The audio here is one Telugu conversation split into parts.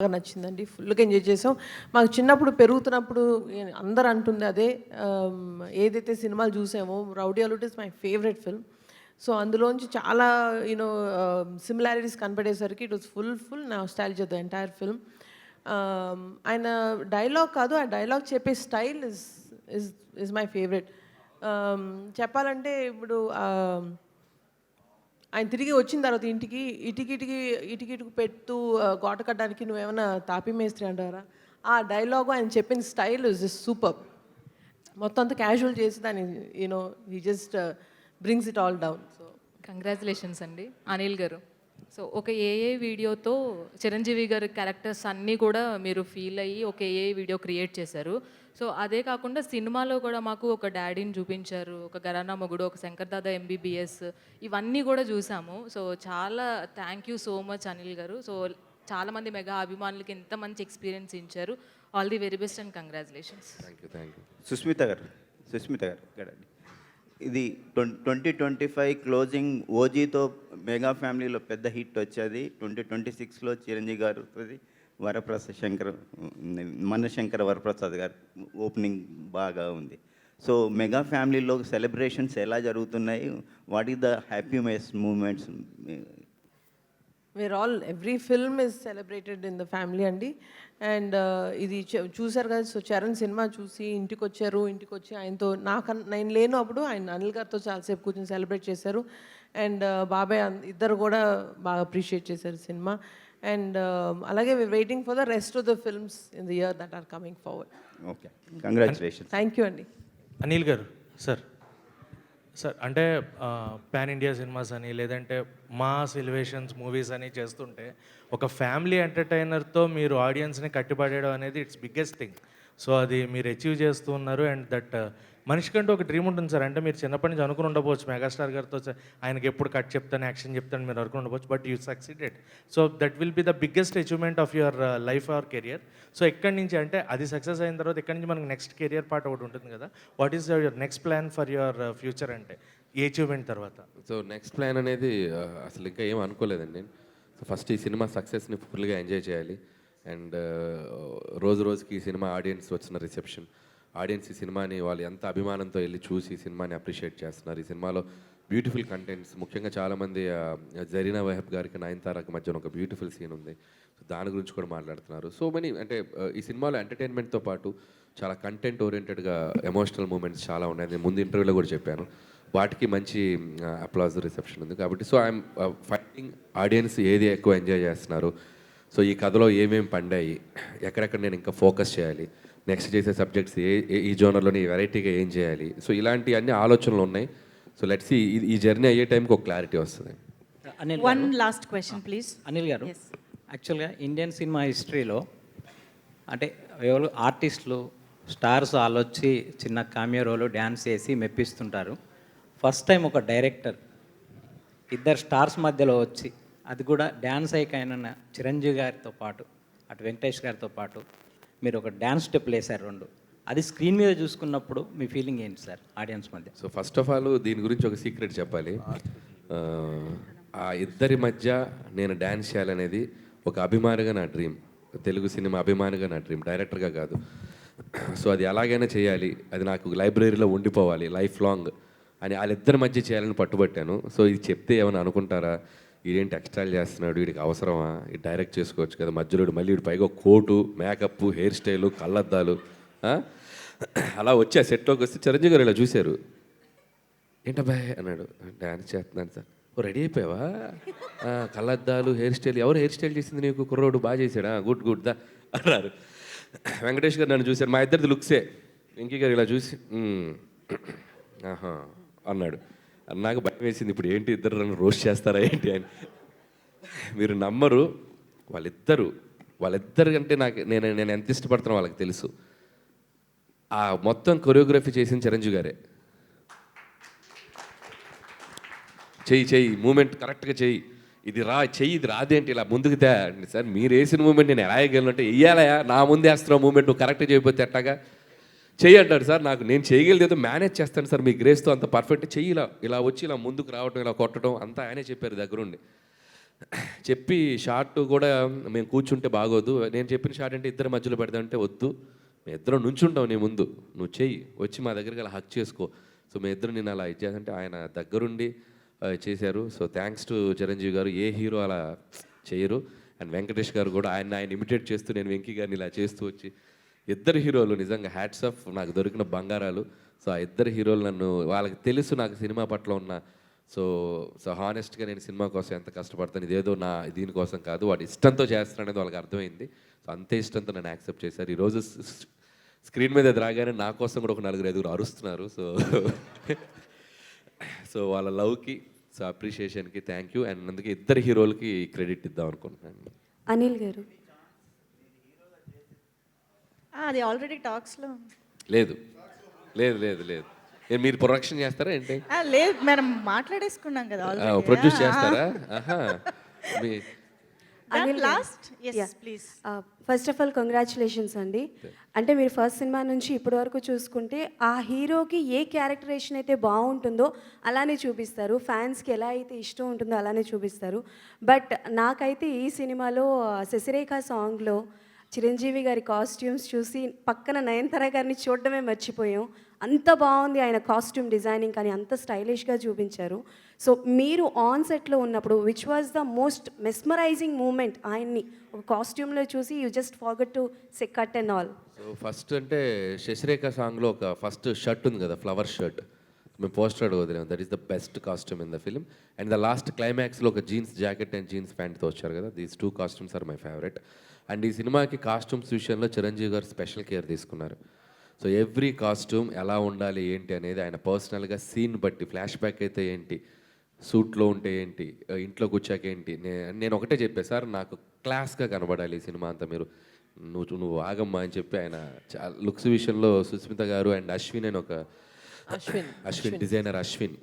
బాగా నచ్చిందండి. ఫుల్‌గా ఎంజాయ్ చేసాం. మాకు చిన్నప్పుడు పెరుగుతున్నప్పుడు అందరూ అంటుంది అదే. ఏదైతే సినిమాలు చూసామో 'Rowdy Alludu' is my favourite film. So, అందులోంచి చాలా సిమిలారిటీస్ కనపడేసరికి it was full nostalgia the entire film. ఆయన డైలాగ్ కాదు, ఆ డైలాగ్ చెప్పే style is is my favourite. చెప్పాలంటే ఇప్పుడు ఆయన తిరిగి వచ్చిన తర్వాత ఇంటికి ఇటుకు పెడుతూ గోట కట్టడానికి నువ్వేమన్నా తాపీ మేస్త్రి అంటారా? ఆ డైలాగు ఆయన చెప్పిన స్టైల్ ఇస్ జస్ట్ సూపర్బ్. మొత్తం అంతా క్యాజువల్ చేసి దాన్ని he just brings it all down. So congratulations అండి అనిల్ గారు. సో ఒక ఏఐ వీడియోతో చిరంజీవి గారి క్యారెక్టర్స్ అన్నీ కూడా మీరు ఫీల్ అయ్యి ఒక ఏఐ వీడియో క్రియేట్ చేశారు. సో అదే కాకుండా సినిమాలో కూడా మాకు ఒక డాడీని చూపించారు, ఒక ఘరానా మొగుడు, ఒక శంకర్ దాదా ఎంబీబీఎస్, ఇవన్నీ కూడా చూసాము. సో చాలా thank you so much Anil గారు. సో చాలామంది మెగా అభిమానులకి ఎంత మంచి ఎక్స్పీరియన్స్ ఇచ్చారు. All the very best and congratulations. Thank you. Susmita గారు గడండి. ఇది 2025 క్లోజింగ్ ఓజీతో మెగా ఫ్యామిలీలో పెద్ద హిట్ వచ్చేది. 2026లో చిరంజీవి గారు మనశంకర వరప్రసాద్ గారు ఓపెనింగ్ బాగా ఉంది. సో మెగా ఫ్యామిలీలో సెలబ్రేషన్స్ ఎలా జరుగుతున్నాయి? What is the happiest moments? Every film is celebrated in the family అండి. అండ్ ఇది చూసారు కదా. సో చరణ్ సినిమా చూసి ఇంటికి వచ్చి ఆయనతో నేను లేను అప్పుడు ఆయన అనిల్ గారితో చాలాసేపు కూర్చొని సెలబ్రేట్ చేశారు. అండ్ బాబాయ్ ఇద్దరు కూడా బాగా అప్రిషియేట్ చేశారు సినిమా. అండ్ అలాగే waiting for the rest of the films in the year that are coming forward. Okay, congratulations. Thank you అండి. అనిల్ గారు సార్ అంటే పాన్ ఇండియా సినిమాస్ అని లేదంటే మాస్ ఎలివేషన్స్ మూవీస్ అని చేస్తుంటే ఒక ఫ్యామిలీ ఎంటర్టైనర్తో మీరు ఆడియన్స్ని కట్టిపడేయడం అనేది ఇట్స్ బిగ్గెస్ట్ థింగ్. సో అది మీరు అచీవ్ చేస్తూ ఉన్నారు. అండ్ దట్ మనిషికంటూ ఒక డ్రీమ్ ఉంటుంది సార్. అంటే మీరు చిన్నప్పటి నుంచి అనుకుని ఉండకపోవచ్చు మెగాస్టార్ గారితో ఆయనకి ఎప్పుడు కట్ చెప్తాను, యాక్షన్ చెప్తాను మీరు అనుకుని ఉండకపోవచ్చు, but you succeeded. So that will be the biggest achievement of your life or career. So ఎక్కడి నుంచి అంటే అది సక్సెస్ అయిన తర్వాత ఎక్కడి నుంచి మనకు నెక్స్ట్ కెరియర్ పార్ట్ ఒకటి ఉంటుంది కదా. What is your next plan for your future అంటే ఈ అచీవ్మెంట్ తర్వాత? సో నెక్స్ట్ ప్లాన్ అనేది అసలు ఇంకా ఏం అనుకోలేదండి నేను. సో ఫస్ట్ ఈ సినిమా సక్సెస్ని ఫుల్గా ఎంజాయ్ చేయాలి. అండ్ రోజుకి ఈ సినిమా ఆడియన్స్ వచ్చిన రిసెప్షన్, ఆడియన్స్ ఈ సినిమాని వాళ్ళు ఎంత అభిమానంతో వెళ్ళి చూసి ఈ సినిమాని అప్రిషియేట్ చేస్తున్నారు. ఈ సినిమాలో బ్యూటిఫుల్ కంటెంట్స్, ముఖ్యంగా చాలామంది జరీనా వహబ్ గారికి నయనతారకు మధ్యన ఒక బ్యూటిఫుల్ సీన్ ఉంది. సో దాని గురించి కూడా మాట్లాడుతున్నారు. సో మెనీ అంటే ఈ సినిమాలో ఎంటర్టైన్మెంట్తో పాటు చాలా కంటెంట్ ఓరియంటెడ్గా ఎమోషనల్ మూమెంట్స్ చాలా ఉన్నాయి. నేను ముందు ఇంటర్వ్యూలో కూడా చెప్పాను. వాటికి మంచి అప్లాజ్ రిసెప్షన్ ఉంది. కాబట్టి సో ఐఎమ్ ఫైండింగ్ ఆడియన్స్ ఏది ఎక్కువ ఎంజాయ్ చేస్తున్నారు, సో ఈ కథలో ఏమేమి పండాయి, ఎక్కడెక్కడ నేను ఇంకా ఫోకస్ చేయాలి, నెక్స్ట్ చేసే సబ్జెక్ట్స్ ఈ జోనర్లోని వెరైటీగా ఏం చేయాలి. సో ఇలాంటి అన్ని ఆలోచనలు ఉన్నాయి. సో లెట్స్ ఈ జర్నీ అయ్యే టైంకి ఒక క్లారిటీ వస్తుంది. One last question please. Anil గారు, యాక్చువల్గా ఇండియన్ సినిమా హిస్టరీలో అంటే ఎవరు ఆర్టిస్టులు స్టార్స్ వాళ్ళు వచ్చి చిన్న కామియో రోలు డ్యాన్స్ చేసి మెప్పిస్తుంటారు. ఫస్ట్ టైం ఒక డైరెక్టర్ ఇద్దరు స్టార్స్ మధ్యలో వచ్చి అది కూడా డ్యాన్స్ అయిన చిరంజీవి గారితో పాటు అటు వెంకటేష్ గారితో పాటు మీరు ఒక డ్యాన్స్ స్టెప్లు వేశారు రెండు. అది స్క్రీన్ మీద చూసుకున్నప్పుడు మీ ఫీలింగ్ ఏంటి సార్ ఆడియన్స్ మధ్య? సో ఫస్ట్ ఆఫ్ ఆల్ దీని గురించి ఒక సీక్రెట్ చెప్పాలి. ఆ ఇద్దరి మధ్య నేను డ్యాన్స్ చేయాలనేది ఒక అభిమానిగా నా డ్రీమ్, తెలుగు సినిమా అభిమానిగా నా డ్రీమ్, డైరెక్టర్గా కాదు. సో అది ఎలాగైనా చేయాలి, అది నాకు లైబ్రరీలో ఉండిపోవాలి లైఫ్ లాంగ్ అని వాళ్ళిద్దరి మధ్య చేయాలని పట్టుబట్టాను. సో ఇది చెప్తే ఏమైనా అనుకుంటారా, వీడేంటి ఎక్స్ట్రాలు చేస్తున్నాడు, వీడికి అవసరమా, ఇది డైరెక్ట్ చేసుకోవచ్చు కదా, మధ్యలో మళ్ళీ వీడి పైగా కోటు, మేకప్, హెయిర్ స్టైలు, కళ్ళద్దాలు అలా వచ్చి ఆ సెట్లోకి వస్తే చిరంజీవి గారు ఇలా చూశారు. ఏంటబ్బాయ్ అన్నాడు. డ్యాన్స్ చేస్తున్నాను సార్. ఓ రెడీ అయిపోయావా, కళ్ళద్దాలు, హెయిర్ స్టైల్, ఎవరు హెయిర్ స్టైల్ చేసింది నీకు, కుర్రోడు బాగా చేశాడా, గుడ్ దా అన్నారు. వెంకటేష్ గారు నన్ను చూశారు, మా ఇద్దరిది లుక్సే. వెంకీ గారు ఇలా చూసి ఆహా అన్నాడు. నాకు భయం వేసింది, ఇప్పుడు ఏంటి ఇద్దరు నన్ను రోస్ట్ చేస్తారా ఏంటి అని. మీరు నమ్మరు, వాళ్ళిద్దరు కంటే నేను ఎంత ఇష్టపడుతున్నా వాళ్ళకి తెలుసు. ఆ మొత్తం కొరియోగ్రఫీ చేసిన చిరంజీవి గారే. చెయ్యి మూమెంట్ కరెక్ట్గా చెయ్యి, ఇది రాదేంటి, ఇలా ముందుకు తే అంటే, సార్ మీరు వేసిన మూమెంట్ నేను ఎలా వేయగలను అంటే, వెయ్యాలయా నా ముందు వేస్తున్నావు మూమెంట్, నువ్వు కరెక్ట్గా చేయకపోతే ఎట్టాగా చెయ్యి అంటాడు. సార్ నేను చేయగలిగేది ఏదో మేనేజ్ చేస్తాను సార్, మీ గ్రేస్తో అంత పర్ఫెక్ట్ చెయ్యి, ఇలా వచ్చి ఇలా ముందుకు రావటం, ఇలా కొట్టడం అంతా ఆయనే చెప్పారు దగ్గరుండి. చెప్పి షార్ట్ కూడా మేము కూర్చుంటే బాగోదు, నేను చెప్పిన షార్ట్ అంటే ఇద్దరు మధ్యలో పెడదామంటే వద్దు, మేము ఇద్దరం నుంచుంటాం నీ ముందు, నువ్వు చెయ్యి వచ్చి మా దగ్గరికి అలా హక్ చేసుకో. సో మేము ఇద్దరు నేను అలా ఇచ్చేదంటే ఆయన దగ్గరుండి చేశారు. సో థ్యాంక్స్ టు చిరంజీవి గారు. ఏ హీరో అలా చేయరు. అండ్ వెంకటేష్ గారు కూడా ఆయన ఇమిటేట్ చేస్తూ నేను వెంకీ గారిని ఇలా చేస్తూ వచ్చి, ఇద్దరు హీరోలు నిజంగా హ్యాట్స్ ఆఫ్, నాకు దొరికిన బంగారాలు. సో ఆ ఇద్దరు హీరోలు నన్ను, వాళ్ళకి తెలుసు నాకు సినిమా పట్ల ఉన్న, సో హానెస్ట్గా నేను సినిమా కోసం ఎంత కష్టపడతాను, ఇదేదో నా దీనికోసం కాదు, వాడు ఇష్టంతో చేస్తాను అనేది వాళ్ళకి అర్థమైంది. సో అంతే ఇష్టంతో నన్ను యాక్సెప్ట్ చేశారు. ఈరోజు స్క్రీన్ మీద అది రాగానే నా కోసం కూడా ఒక 4-5 అరుస్తున్నారు. సో వాళ్ళ లవ్కి, సో అప్రిషియేషన్కి థ్యాంక్ యూ. అండ్ అందుకే ఇద్దరు హీరోలకి క్రెడిట్ ఇద్దాం అనుకుంటున్నాను. అనిల్ గారు. అది ఆల్రెడీ టాక్స్లో లేదు లేదు లేదు లేదు, మీరు ప్రొడక్షన్ చేస్తారా ఏంటి? లేదు, మనం మాట్లాడేసుకున్నాం కదా ప్రొడ్యూస్ చేస్తారా? ఆహా, మీ last. Yes please. First of all congratulations అండి. అంటే మీరు ఫస్ట్ సినిమా నుంచి ఇప్పటి వరకు చూసుకుంటే ఆ హీరోకి ఏ క్యారెక్టరేషన్ అయితే బాగుంటుందో అలానే చూపిస్తారు, ఫ్యాన్స్కి ఎలా అయితే ఇష్టం ఉంటుందో అలానే చూపిస్తారు. బట్ నాకైతే ఈ సినిమాలో శశిరేఖ సాంగ్లో చిరంజీవి గారి కాస్ట్యూమ్స్ చూసి పక్కన నయనతార గారిని చూడడమే మర్చిపోయాం. అంత బాగుంది ఆయన కాస్ట్యూమ్ డిజైనింగ్, కానీ అంత స్టైలిష్గా చూపించారు. సో మీరు ఆన్ సెట్లో ఉన్నప్పుడు which was the most mesmerizing moment? ఆయన్ని ఒక కాస్ట్యూమ్లో చూసి you just forget to say cut and all. So first అంటే శశిరేఖ సాంగ్లో ఒక ఫస్ట్ షర్ట్ ఉంది కదా, ఫ్లవర్ షర్ట్, మేము పోస్టర్ వదిలేము, that is the best costume in the film. And the last క్లైమాక్స్లో ఒక జీన్స్ జాకెట్ అండ్ జీన్స్ ప్యాంట్తో వచ్చారు కదా, these 2 costumes are my favourite. And ఈ సినిమాకి కాస్ట్యూమ్స్ విషయంలో చిరంజీవి గారు స్పెషల్ కేర్ తీసుకున్నారు. సో ఎవ్రీ కాస్ట్యూమ్ ఎలా ఉండాలి ఏంటి అనేది ఆయన పర్సనల్గా సీన్ బట్టి, ఫ్లాష్ బ్యాక్ అయితే ఏంటి, సూట్లో ఉంటే ఏంటి, ఇంట్లోకి వచ్చాక ఏంటి, నేను ఒకటే చెప్పే సార్, నాకు క్లాస్గా కనబడాలి ఈ సినిమా అంతా, మీరు నువ్వు ఆగమ్మా అని చెప్పి ఆయన లుక్స్ విషయంలో సుస్మిత గారు అండ్ అశ్విన్ అని ఒక అశ్విన్ డిజైనర్ అశ్విన్,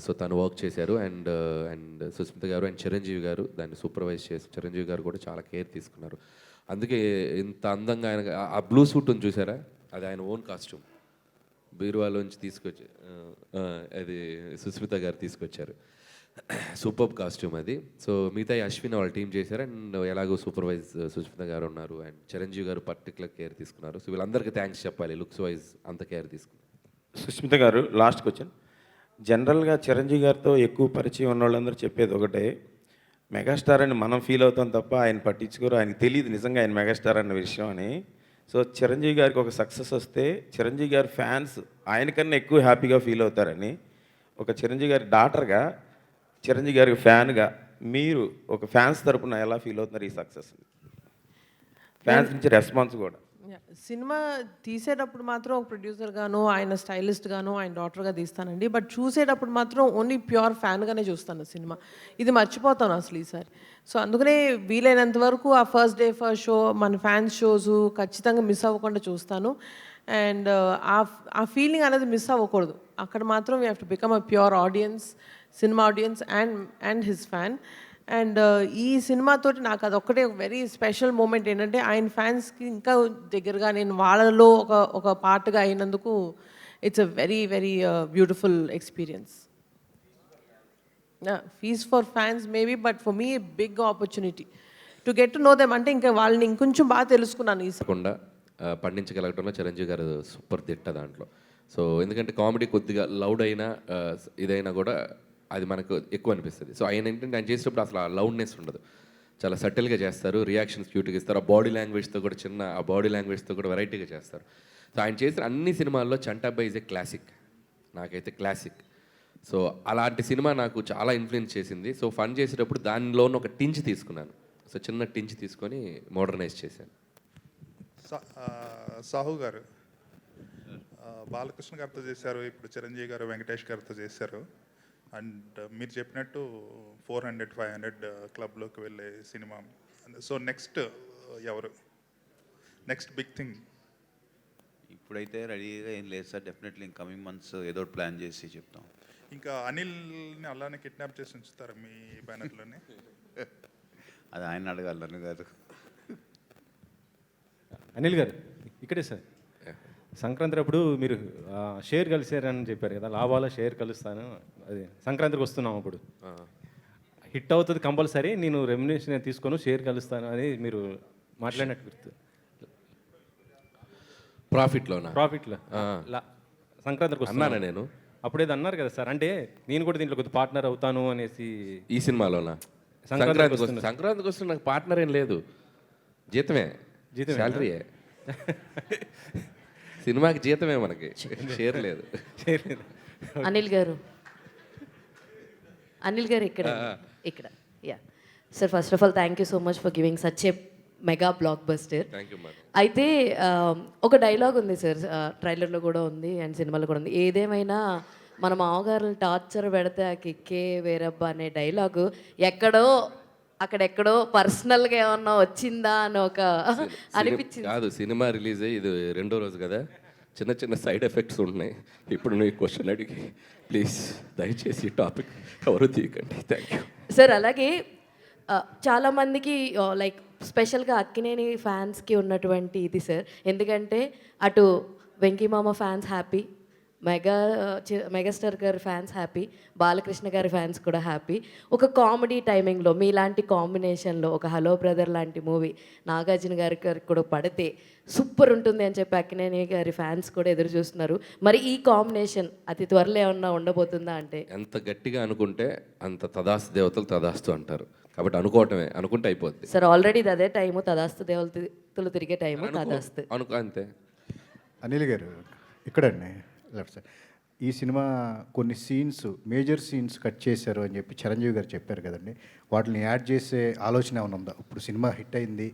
సో తను వర్క్ చేశారు. అండ్ సుస్మిత గారు అండ్ చిరంజీవి గారు దాన్ని సూపర్వైజ్ చేసి, చిరంజీవి గారు కూడా చాలా కేర్ తీసుకున్నారు. అందుకే ఇంత అందంగా ఆయన ఆ బ్లూ సూట్ ఉంది చూసారా, అది ఆయన ఓన్ కాస్ట్యూమ్, బీరువాలోంచి తీసుకొచ్చి అది సుస్మిత గారు తీసుకొచ్చారు. సూపర్ కాస్ట్యూమ్ అది. సో మిగతా అశ్విన్ వాళ్ళ టీం చేశారు. అండ్ ఎలాగో సూపర్వైజ్ సుస్మిత గారు ఉన్నారు అండ్ చిరంజీవి గారు పర్టికులర్ కేర్ తీసుకున్నారు. సో వీళ్ళందరికీ థ్యాంక్స్ చెప్పాలి, లుక్స్ వైజ్ అంత కేర్ తీసుకున్నారు. సుస్మిత గారు, లాస్ట్ క్వశ్చన్. జనరల్గా చిరంజీవి గారితో ఎక్కువ పరిచయం ఉన్న వాళ్ళందరూ చెప్పేది ఒకటే, మెగాస్టార్ అని మనం ఫీల్ అవుతాం తప్ప ఆయన పట్టించుకోరు, ఆయనకి తెలియదు నిజంగా ఆయన మెగాస్టార్ అన్న విషయం అని. సో చిరంజీవి గారికి ఒక సక్సెస్ వస్తే చిరంజీవి గారి ఫ్యాన్స్ ఆయనకన్నా ఎక్కువ హ్యాపీగా ఫీల్ అవుతారని, ఒక చిరంజీవి గారి డాటర్గా, చిరంజీవి గారికి ఫ్యాన్గా మీరు ఒక ఫ్యాన్స్ తరపున ఎలా ఫీల్ అవుతున్నారు ఈ సక్సెస్? ఫ్యాన్స్ నుంచి రెస్పాన్స్ కూడా. సినిమా తీసేటప్పుడు మాత్రం ఒక ప్రొడ్యూసర్ గాను, ఆయన స్టైలిస్ట్ గాను, ఆయన డాటర్గా తీస్తానండి. బట్ చూసేటప్పుడు మాత్రం ఓన్లీ ప్యూర్ ఫ్యాన్గానే చూస్తాను సినిమా. ఇది మర్చిపోతాను అసలు ఈసారి. సో అందుకనే వీలైనంత వరకు ఆ ఫస్ట్ డే ఫస్ట్ షో, మన ఫ్యాన్స్ షోస్ ఖచ్చితంగా మిస్ అవ్వకుండా చూస్తాను. అండ్ ఆ ఫీలింగ్ అనేది మిస్ అవ్వకూడదు. అక్కడ మాత్రం we have to become a pure audience, cinema audience and his fan. And ఈ సినిమాతోటి నాకు అదొక్కటే ఒక వెరీ స్పెషల్ మూమెంట్ ఏంటంటే, ఆయన ఫ్యాన్స్కి ఇంకా దగ్గరగా నేను వాళ్ళలో ఒక పార్ట్గా అయినందుకు it's a very very beautiful experience. Feast for fans maybe, but for me big opportunity to get to know them. అంటే ఇంకా వాళ్ళని ఇంకొంచెం బాగా తెలుసుకున్నాను ఈ కాకుండా పండించగలగటంలో చిరంజీవి గారు సూపర్ దిట్ట దాంట్లో. సో ఎందుకంటే కామెడీ కొద్దిగా లౌడ్ అయినా ఇదైనా కూడా అది మనకు ఎక్కువ అనిపిస్తుంది. సో ఆయన ఏంటంటే ఆయన చేసేటప్పుడు అసలు ఆ లౌడ్నెస్ ఉండదు, చాలా సటిల్గా చేస్తారు, రియాక్షన్స్ క్యూట్గా ఇస్తారు, ఆ బాడీ లాంగ్వేజ్తో కూడా ఆ బాడీ లాంగ్వేజ్తో కూడా వెరైటీగా చేస్తారు. సో ఆయన చేసిన అన్ని సినిమాల్లో చంటాబాయ్ ఈజ్ ఏ క్లాసిక్, నాకైతే క్లాసిక్. సో అలాంటి సినిమా నాకు చాలా ఇన్ఫ్లుయెన్స్ చేసింది. సో ఫన్ చేసేటప్పుడు దానిలోని ఒక టించ్ తీసుకున్నాను, సో చిన్న టించ్ తీసుకొని మోడర్నైజ్ చేశాను. సాహు గారు బాలకృష్ణ గారితో చేశారు, ఇప్పుడు చిరంజీవి గారు వెంకటేష్ గారితో చేశారు. అండ్ మీరు చెప్పినట్టు 400-500 క్లబ్లోకి వెళ్ళే సినిమా. సో నెక్స్ట్ ఎవరు, నెక్స్ట్ బిగ్ థింగ్? ఇప్పుడైతే రెడీగా ఏం లేదు sir, definitely in coming months ఏదో ప్లాన్ చేసి చెప్తాం. ఇంకా అనిల్ని అలానే కిడ్నాప్ చేసి ఉంచుతారా మీ బ్యానర్లోనే? అది ఆయన అడగాలి, నన్ను కాదు. అనిల్ గారు ఇక్కడే సార్, సంక్రాంతి అప్పుడు మీరు షేర్ కలిసారని చెప్పారు కదా, లాభాల షేర్ కలుస్తాను, అది సంక్రాంతికి వస్తున్నాం అప్పుడు హిట్ అవుతుంది కంపల్సరీ, నేను రెమ్యునేషన్ తీసుకోను, షేర్ కలుస్తాను అని మీరు మాట్లాడినట్టు గుర్తు. ప్రాఫిట్లోనా? ప్రాఫిట్లో సంక్రాంతికి అన్నానా వస్తున్నాను నేను? అప్పుడేదో అన్నారు కదా సార్, అంటే నేను కూడా దీంట్లో కొద్దిగా పార్ట్నర్ అవుతాను అనేసి. ఈ సినిమాలోనా? సంక్రాంతికి వస్తున్న నాకు పార్ట్నర్ ఏం లేదు, జీతమే, శాలరీయే. సినిమాకి జీతమే మనకి, షేర్ లేదు. అనిల్ గారు ఇక్కడ yeah sir, first of all thank you so much for giving such a mega block buster. Thank you madam. అయితే ఒక డైలాగ్ ఉంది సార్, ట్రైలర్లో కూడా ఉంది అండ్ సినిమాలో కూడా ఉంది, ఏదేమైనా మన మామగారుని టార్చర్ పెడితే ఆ కిక్కే వేరబ్బా అనే డైలాగు ఎక్కడో అక్కడెక్కడో పర్సనల్గా ఏమన్నా వచ్చిందా అని ఒక అనిపించింది. కాదు, సినిమా రిలీజ్ అయ్యి ఇది 2వ రోజు కదా, చిన్న చిన్న సైడ్ ఎఫెక్ట్స్ ఉన్నాయి. ఇప్పుడు నువ్వు ఈ క్వశ్చన్ అడిగి ప్లీజ్ దయచేసి ఈ టాపిక్ ఎవరు తీయకండి. Thank you sir. అలాగే చాలామందికి లైక్ స్పెషల్గా అక్కినేని ఫ్యాన్స్కి ఉన్నటువంటి ఇది సార్, ఎందుకంటే అటు వెంకీమామ ఫ్యాన్స్ హ్యాపీ, మెగాస్టార్ గారి ఫ్యాన్స్ హ్యాపీ, బాలకృష్ణ గారి ఫ్యాన్స్ కూడా హ్యాపీ. ఒక కామెడీ టైమింగ్లో మీలాంటి కాంబినేషన్లో ఒక హలో బ్రదర్ లాంటి మూవీ నాగార్జున గారికి కూడా పడితే సూపర్ ఉంటుంది అని చెప్పి అక్కినేని గారి ఫ్యాన్స్ కూడా ఎదురు చూస్తున్నారు. మరి ఈ కాంబినేషన్ అతి త్వరలో ఏమన్నా ఉండబోతుందా? అంటే ఎంత గట్టిగా అనుకుంటే అంత తదాస్తు దేవతలు తదాస్తు అంటారు, కాబట్టి అనుకోవటమే, అనుకుంటే అయిపోద్ది సార్. ఆల్రెడీ అదే టైము, తదాస్తు దేవతలు తిరిగే టైము, తదాస్తు అనుకో అంతే. అనిల్ గారు ఇక్కడండి లెఫ్ట్ సైడ్. ఈ సినిమా కొన్ని సీన్స్, మేజర్ సీన్స్ కట్ చేశారు అని చెప్పి చిరంజీవి గారు చెప్పారు కదండి, వాటిని యాడ్ చేసే ఆలోచన ఏమైనా ఉందా? ఇప్పుడు సినిమా హిట్ అయింది,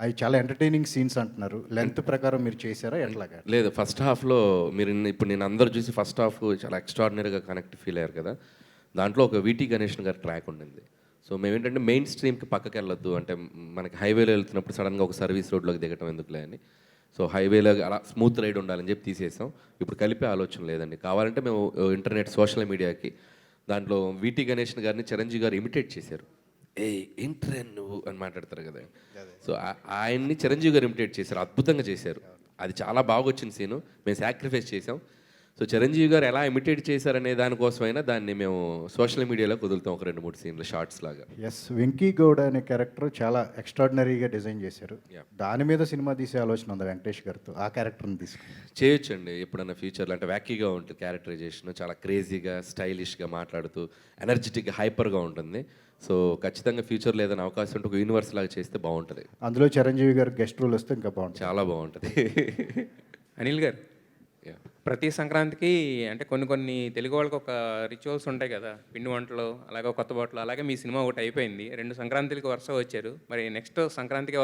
అవి చాలా ఎంటర్టైనింగ్ సీన్స్ అంటున్నారు, లెంత్ ప్రకారం మీరు చేశారా ఎట్లాగా? లేదు, ఫస్ట్ హాఫ్లో మీరు ఇప్పుడు నేను అందరూ చూసి ఫస్ట్ హాఫ్ చాలా ఎక్స్ట్రాడినరీగా కనెక్ట్ ఫీల్ అయ్యారు కదా, దాంట్లో ఒక వీటీ గణేష్ గారి ట్రాక్ ఉండింది. సో మేము ఏంటంటే మెయిన్ స్ట్రీమ్కి పక్కకి వెళ్ళొద్దు, అంటే మనకి హైవేలో వెళ్తున్నప్పుడు సడన్గా ఒక సర్వీస్ రోడ్లోకి దిగటం ఎందుకులే అని, సో హైవేలో అలా స్మూత్ రైడ్ ఉండాలని చెప్పి తీసేసాం. ఇప్పుడు కలిపే ఆలోచన లేదండి, కావాలంటే మేము ఇంటర్నెట్ సోషల్ మీడియాకి దాంట్లో వీటీ గణేష్ గారిని చిరంజీవి గారు ఇమిటేట్ చేశారు. ఏంట్రా నువ్వు అని మాట్లాడతారు కదా, సో ఆయన్ని చిరంజీవి గారు ఇమిటేట్ చేశారు, అద్భుతంగా చేశారు. అది చాలా బాగా వచ్చిన సీను, మేము సాక్రిఫైస్ చేసాం. సో చిరంజీవి గారు ఎలా ఇమిటేట్ చేశారనే దానికోసమైనా దాన్ని మేము సోషల్ మీడియాలో కుదులుతాం, ఒక 2-3 సీన్లు షార్ట్స్ లాగా. ఎస్, వెంకీ గౌడ అనే క్యారెక్టర్ చాలా ఎక్స్ట్రాడినరీగా డిజైన్ చేశారు. దాని మీద సినిమా తీసే ఆలోచన ఉందా వెంకటేష్ గారితో? ఆ క్యారెక్టర్ని తీసుకుని చేయొచ్చండి ఎప్పుడన్నా ఫ్యూచర్లో, అంటే వ్యాకీగా ఉంటుంది క్యారెక్టరైజేషన్, చాలా క్రేజీగా స్టైలిష్గా మాట్లాడుతూ ఎనర్జెటిక్గా హైపర్గా ఉంటుంది. సో ఖచ్చితంగా ఫ్యూచర్లో ఏదైనా అవకాశం ఉంటే ఒక యూనివర్స్ లాగా చేస్తే బాగుంటుంది. అందులో చిరంజీవి గారు గెస్ట్ రోల్ వస్తే ఇంకా బాగుంటుంది, చాలా బాగుంటుంది. అనిల్ గారు, ప్రతి సంక్రాంతికి అంటే కొన్ని తెలుగు వాళ్ళకి ఒక రిచువల్స్ ఉంటాయి కదా, పిండి వంటలు, అలాగే కొత్త బట్టలు, అలాగే మీ సినిమా ఒకటి అయిపోయింది, 2 సంక్రాంతులకి వరుస వచ్చారు, మరి నెక్స్ట్ సంక్రాంతికి